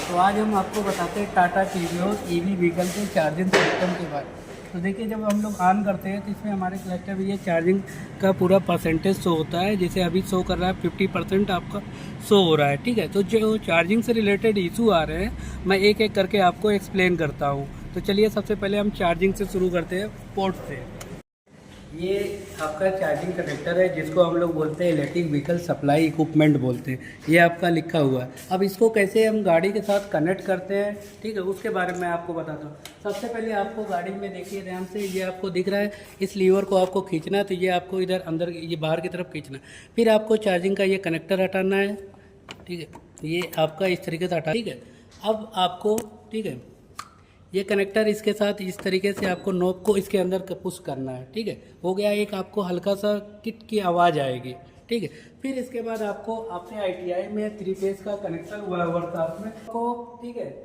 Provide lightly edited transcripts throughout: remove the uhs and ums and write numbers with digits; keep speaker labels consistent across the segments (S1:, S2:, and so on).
S1: तो आज हम आपको बताते हैं टाटा टीवीएस ईवी व्हीकल के चार्जिंग सिस्टम के बारे में। तो देखिए, जब हम लोग ऑन करते हैं तो इसमें हमारे क्लस्टर में ये चार्जिंग का पूरा परसेंटेज शो होता है। जैसे अभी शो कर रहा है 50% आपका शो हो रहा है। ठीक है, तो जो चार्जिंग से रिलेटेड इशू आ रहे हैं मैं एक एक करके आपको एक्सप्लेन करता हूँ। तो चलिए, सबसे पहले हम चार्जिंग से शुरू करते हैं, पोर्ट से। ये आपका चार्जिंग कनेक्टर है जिसको हम लोग बोलते हैं इलेक्ट्रिक व्हीकल सप्लाई इक्विपमेंट बोलते हैं। ये आपका लिखा हुआ है। अब इसको कैसे हम गाड़ी के साथ कनेक्ट करते हैं, ठीक है, उसके बारे में आपको बताता हूँ। सबसे पहले आपको गाड़ी में देखिए ध्यान से, ये आपको दिख रहा है, इस लीवर को आपको खींचना है। तो ये आपको इधर अंदर, ये बाहर की तरफ खींचना है। फिर आपको चार्जिंग का ये कनेक्टर हटाना है, ठीक है, ये आपका इस तरीके से हटा, ठीक है। अब आपको, ठीक है, ये कनेक्टर इसके साथ इस तरीके से आपको नॉब को इसके अंदर पुश करना है, ठीक है। हो गया, एक आपको हल्का सा किट की आवाज़ आएगी, ठीक है। फिर इसके बाद आपको अपने आईटीआई में 3 फेज का कनेक्शन हुआ है वर्कशॉप में को, ठीक है,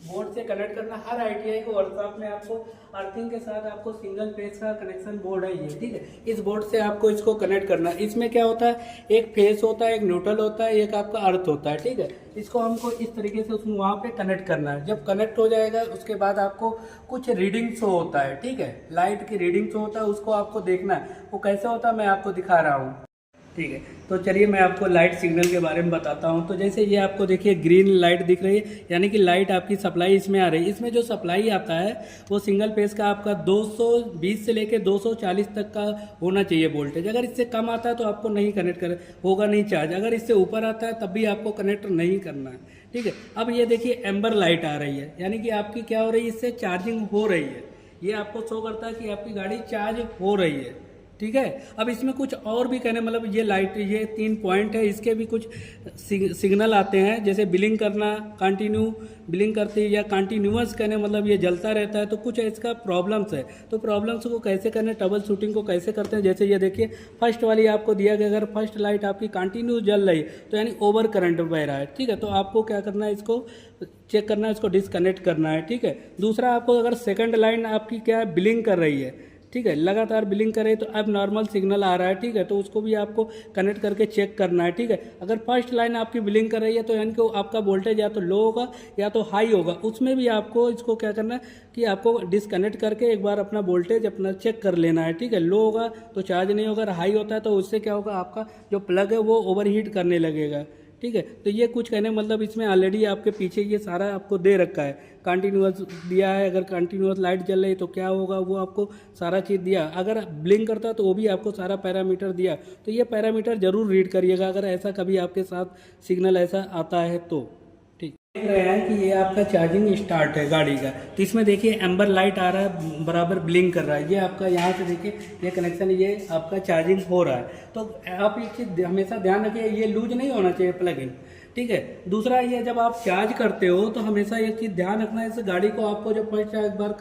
S1: बोर्ड से कनेक्ट करना। हर आईटीआई को वर्कशॉप में आपको अर्थिंग के साथ आपको सिंगल फेज का कनेक्शन बोर्ड है ये, ठीक है। इस बोर्ड से आपको इसको कनेक्ट करना है। इसमें क्या होता है, एक फेस होता है, एक न्यूट्रल होता है, एक आपका अर्थ होता है, ठीक है। इसको हमको इस तरीके से उसमें वहाँ पे कनेक्ट करना है। जब कनेक्ट हो जाएगा उसके बाद आपको कुछ रीडिंग शो होता है, ठीक है, लाइट की रीडिंग शो होता है, उसको आपको देखना है। वो कैसे होता है मैं आपको दिखा रहा हूँ, ठीक है। तो चलिए मैं आपको लाइट सिग्नल के बारे में बताता हूँ। तो जैसे ये आपको देखिए ग्रीन लाइट दिख रही है, यानी कि लाइट आपकी सप्लाई इसमें आ रही है। इसमें जो सप्लाई आता है वो सिंगल फेज का आपका 220 से लेके 240 तक का होना चाहिए वोल्टेज। अगर इससे कम आता है तो आपको नहीं कनेक्ट कर होगा, नहीं चार्ज। अगर इससे ऊपर आता है तब भी आपको कनेक्ट नहीं करना है, ठीक है। अब ये देखिए एम्बर लाइट आ रही है, यानी कि आपकी क्या हो रही है, इससे चार्जिंग हो रही है। ये आपको शो करता है कि आपकी गाड़ी चार्ज हो रही है, ठीक है। अब इसमें कुछ और भी कहने, मतलब ये लाइट, ये 3 पॉइंट है, इसके भी कुछ सिग्नल आते हैं। जैसे बिलिंग करना, कंटिन्यू बिलिंग करती है, या कंटिन्यूअस कहने मतलब ये जलता रहता है। तो कुछ इसका प्रॉब्लम्स है। तो प्रॉब्लम्स को कैसे करने, ट्रबल शूटिंग को कैसे करते हैं, जैसे ये देखिए फर्स्ट वाली आपको दिया गया, अगर फर्स्ट लाइट आपकी कंटिन्यू जल रही तो यानी ओवर करंट बह रहा है, ठीक है। तो आपको क्या करना है, इसको चेक करना है, इसको डिसकनेक्ट करना है, ठीक है। दूसरा, आपको अगर सेकंड लाइन आपकी क्या है, बिलिंग कर रही है, ठीक है, लगातार बिलिंग करे तो अब नॉर्मल सिग्नल आ रहा है, ठीक है, तो उसको भी आपको कनेक्ट करके चेक करना है, ठीक है। अगर फर्स्ट लाइन आपकी बिलिंग कर रही है तो यानी कि आपका वोल्टेज या तो लो होगा या तो हाई होगा। उसमें भी आपको इसको क्या करना है कि आपको डिसकनेक्ट करके एक बार अपना वोल्टेज अपना चेक कर लेना है, ठीक है। लो होगा तो चार्ज नहीं होगा, हाई होता है तो उससे क्या होगा, आपका जो प्लग है वो ओवरहीट करने लगेगा, ठीक है। तो ये कुछ कहने मतलब इसमें ऑलरेडी आपके पीछे ये सारा आपको दे रखा है। कंटिन्यूअस दिया है, अगर कंटिन्यूअस लाइट जल रही तो क्या होगा, वो आपको सारा चीज़ दिया। अगर ब्लिंक करता तो वो भी आपको सारा पैरामीटर दिया। तो ये पैरामीटर जरूर रीड करिएगा अगर ऐसा कभी आपके साथ सिग्नल ऐसा आता है तो, ठीक। देख रहे हैं कि ये आपका चार्जिंग स्टार्ट है गाड़ी का। तो इसमें देखिए एम्बर लाइट आ रहा है, बराबर ब्लिंक कर रहा है। ये आपका यहाँ से देखिए ये कनेक्शन, ये आपका चार्जिंग हो रहा है। तो आप एक चीज़ हमेशा ध्यान रखिए, ये लूज नहीं होना चाहिए प्लग इन, ठीक है। दूसरा, ये जब आप चार्ज करते हो तो हमेशा एक चीज़ ध्यान रखना है, इस गाड़ी को आपको जब फर्स्ट एक बार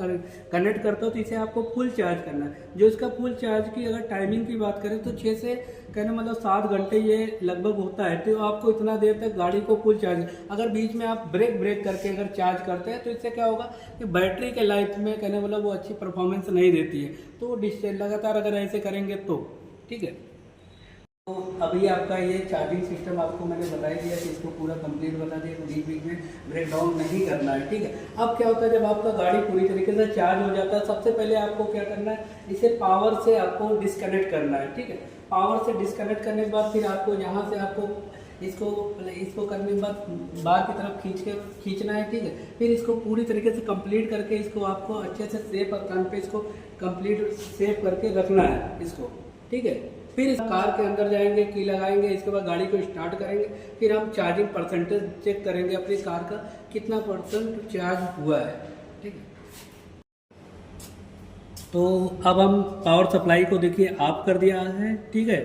S1: कनेक्ट करते हो तो इसे आपको फुल चार्ज करना है। जो इसका फुल चार्ज की अगर टाइमिंग की बात करें तो 6 से कहने मतलब 7 घंटे ये लगभग होता है। तो आपको इतना देर तक गाड़ी को फुल चार्ज, अगर बीच में आप ब्रेक करके अगर चार्ज करते हैं तो इससे क्या होगा कि बैटरी के लाइफ में कहने मतलब वो अच्छी परफॉर्मेंस नहीं देती है। तो लगातार अगर ऐसे करेंगे तो, ठीक है। तो अभी आपका ये चार्जिंग सिस्टम आपको मैंने बता ही दिया कि इसको पूरा कंप्लीट बता दिया, बीच में ब्रेक डाउन नहीं करना है, ठीक है। अब क्या होता है, जब आपका गाड़ी पूरी तरीके से चार्ज हो जाता है, सबसे पहले आपको क्या करना है, इसे पावर से आपको डिस्कनेक्ट करना है, ठीक है। पावर से डिस्कनेक्ट करने के बाद फिर आपको यहाँ से आपको इसको करने के बाद बाहर की तरफ खींचना है, ठीक है। फिर इसको पूरी तरीके से कंप्लीट करके इसको आपको अच्छे से सेफ कान पे इसको कंप्लीट सेफ करके रखना है इसको, ठीक है। फिर इस कार के अंदर जाएंगे, की लगाएंगे, इसके बाद गाड़ी को स्टार्ट करेंगे। फिर हम चार्जिंग परसेंटेज चेक करेंगे अपनी कार का कितना परसेंट चार्ज हुआ है, ठीक है। तो अब हम पावर सप्लाई को देखिए ऑफ कर दिया है, ठीक है,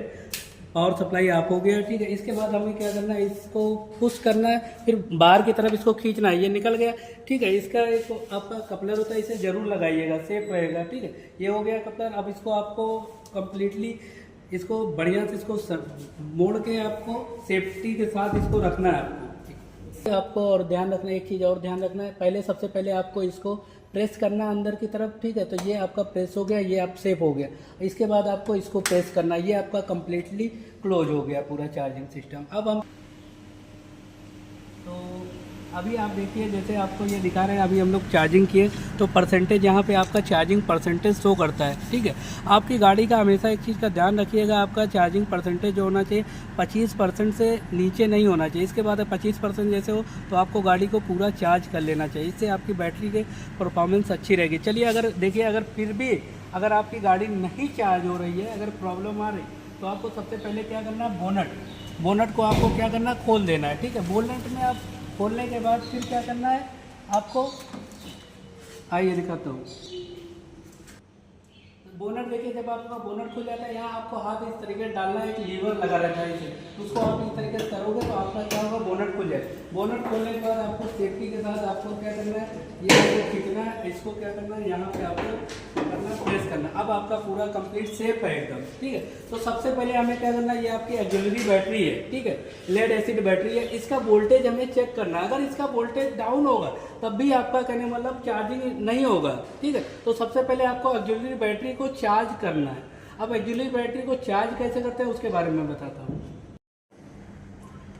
S1: पावर सप्लाई ऑफ हो गया, ठीक है। इसके बाद हमें क्या करना है, इसको पुश करना है, फिर बाहर की तरफ इसको खींचना है। ये निकल गया, ठीक है। इसका एक आपका कपलर होता है, इसे जरूर लगाइएगा, सेफ रहेगा, ठीक है। ये हो गया कपलर। अब इसको आपको कंप्लीटली इसको बढ़िया से इसको मोड़ के आपको सेफ्टी के साथ इसको रखना है आपको। और ध्यान रखना, एक चीज़ और ध्यान रखना है, पहले सबसे पहले आपको इसको प्रेस करना अंदर की तरफ, ठीक है। तो ये आपका प्रेस हो गया, ये आप सेफ हो गया। इसके बाद आपको इसको प्रेस करना, ये आपका कंप्लीटली क्लोज हो गया पूरा चार्जिंग सिस्टम। अब हम तो अभी आप देखिए, जैसे आपको ये दिखा रहे हैं, अभी हम लोग चार्जिंग किए तो परसेंटेज यहाँ पे आपका चार्जिंग परसेंटेज शो करता है। ठीक है, आपकी गाड़ी का हमेशा एक चीज़ का ध्यान रखिएगा, आपका चार्जिंग परसेंटेज जो होना चाहिए 25% से नीचे नहीं होना चाहिए। इसके बाद 25% जैसे हो तो आपको गाड़ी को पूरा चार्ज कर लेना चाहिए, इससे आपकी बैटरी की परफॉर्मेंस अच्छी रहेगी। चलिए, अगर देखिए, अगर फिर भी अगर आपकी गाड़ी नहीं चार्ज हो रही है, अगर प्रॉब्लम आ रही, तो आपको सबसे पहले क्या करना है, बोनट को आपको क्या करना है, खोल देना है। ठीक है, बोनट में आप खोलने के बाद फिर क्या करना है आपको, आइए दिखाता हूँ। बोनट देखिए, जब आपका बोनट खुल जाता है, यहाँ आपको हाथ इस तरीके से डालना है, एक लीवर लगा रहता है इसे, उसको आप इस तरीके से करोगे तो आपका क्या होगा, बोनट खुल जाए। बोनट खोलने के बाद आपको सेफ्टी के साथ आपको क्या करना है, ये खींचना है, इसको क्या करना है, यहाँ पे आपको करना, प्रेस करना। अब आपका पूरा कंप्लीट सेफ है एकदम। ठीक है, तो सबसे पहले हमें क्या करना है, ये आपकी ऑक्सिलरी बैटरी है। ठीक है, लेड एसिड बैटरी है, इसका वोल्टेज हमें चेक करना है। अगर इसका वोल्टेज डाउन होगा तब भी आपका कहने मतलब चार्जिंग नहीं होगा। ठीक है, तो सबसे पहले आपको ऑक्सिलरी बैटरी को चार्ज करना है। अब ऑक्सिलरी बैटरी को चार्ज कैसे करते हैं उसके बारे में बताता हूँ।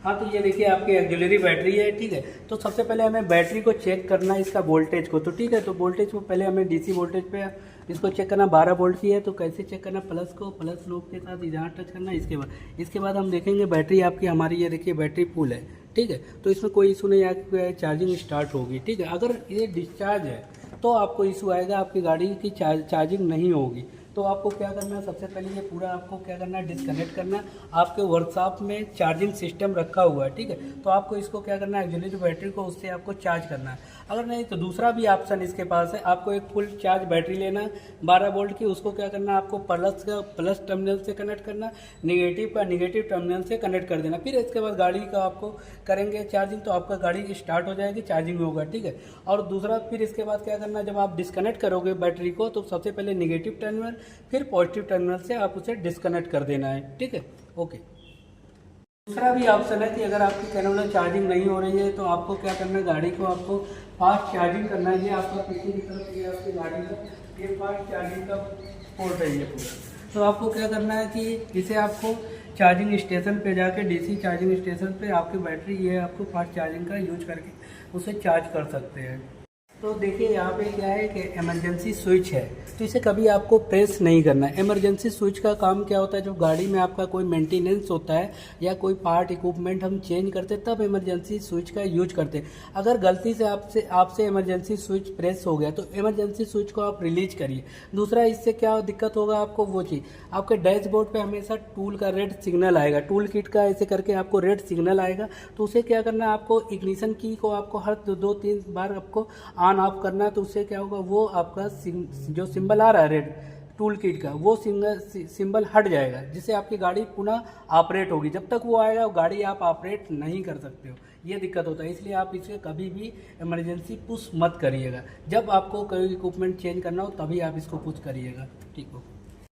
S1: हाँ, तो ये देखिए आपकी ऑक्सिलरी बैटरी है। ठीक है, तो सबसे पहले हमें बैटरी को चेक करना है, इसका वोल्टेज को। तो ठीक है, तो वोल्टेज को पहले हमें डीसी वोल्टेज पे इसको चेक करना। 12 वोल्ट की है, तो कैसे चेक करना, प्लस को प्लस लूप के साथ यहाँ टच करना। इसके बाद हम देखेंगे बैटरी आपकी, हमारी ये देखिए बैटरी फुल है। ठीक है, तो इसमें कोई इशू नहीं आएगा, चार्जिंग स्टार्ट होगी। ठीक है, अगर ये डिस्चार्ज है तो आपको इशू आएगा, आपकी गाड़ी की चार्जिंग नहीं होगी। तो आपको क्या करना है, सबसे पहले ये पूरा आपको क्या करना है, डिस्कनेक्ट करना है। आपके वर्कशॉप में चार्जिंग सिस्टम रखा हुआ है। ठीक है, तो आपको इसको क्या करना है, ऑक्सिलरी बैटरी को उससे आपको चार्ज करना है। अगर नहीं तो दूसरा भी ऑप्शन इसके पास है, आपको एक फुल चार्ज बैटरी लेना है 12 वोल्ट की, उसको क्या करना है, आपको प्लस टर्मिनल से कनेक्ट करना, नेगेटिव का नेगेटिव टर्मिनल से कनेक्ट कर देना। फिर इसके बाद गाड़ी का आपको करेंगे चार्जिंग, तो आपका गाड़ी स्टार्ट हो जाएगी, चार्जिंग होगा। ठीक है, और दूसरा फिर इसके बाद क्या करना है, जब आप डिस्कनेक्ट करोगे बैटरी को, तो सबसे पहले नेगेटिव टर्मिनल फिर पॉजिटिव टर्मिनल से आप उसे डिस्कनेक्ट कर देना है। ठीक है, ओके। दूसरा भी ऑप्शन है कि अगर आपकी कैनोला चार्जिंग नहीं हो रही है तो आपको क्या करना है, गाड़ी को आपको फास्ट चार्जिंग करना है। ये आपका पीछे की तरफ ये आपकी गाड़ी का ये फास्ट चार्जिंग का पोर्ट है ये पूरा। तो आपको क्या करना है कि इसे आपको चार्जिंग स्टेशन पे जाके, डीसी चार्जिंग स्टेशन पे आपकी बैटरी ये आपको फास्ट चार्जिंग का यूज करके उसे चार्ज कर सकते हैं। तो देखिए यहाँ पे क्या है कि इमरजेंसी स्विच है, तो इसे कभी आपको प्रेस नहीं करना है। इमरजेंसी स्विच का काम क्या होता है, जो गाड़ी में आपका कोई मेंटेनेंस होता है या कोई पार्ट इक्विपमेंट हम चेंज करते हैं तब इमरजेंसी स्विच का यूज करते हैं। अगर गलती से आपसे इमरजेंसी स्विच प्रेस हो गया तो इमरजेंसी स्विच को आप रिलीज करिए। दूसरा, इससे क्या दिक्कत होगा आपको, वो चीज़ आपके डैशबोर्ड पे हमेशा टूल का रेड सिग्नल आएगा, टूल किट का ऐसे करके आपको रेड सिग्नल आएगा। तो उसे क्या करना है, आपको इग्निशन की को आपको हर 2-3 बार आपको ऑन ऑफ करना है। तो उससे क्या होगा, वो आपका जो सिंबल आ रहा है रेड टूल किट का, वो सिंबल हट जाएगा, जिससे आपकी गाड़ी पुनः ऑपरेट होगी। जब तक वो आएगा गाड़ी आप ऑपरेट नहीं कर सकते हो, ये दिक्कत होता है। इसलिए आप इसे कभी भी इमरजेंसी पुश मत करिएगा। जब आपको कोई इक्विपमेंट चेंज करना हो तभी आप इसको पुश करिएगा। ठीक हो।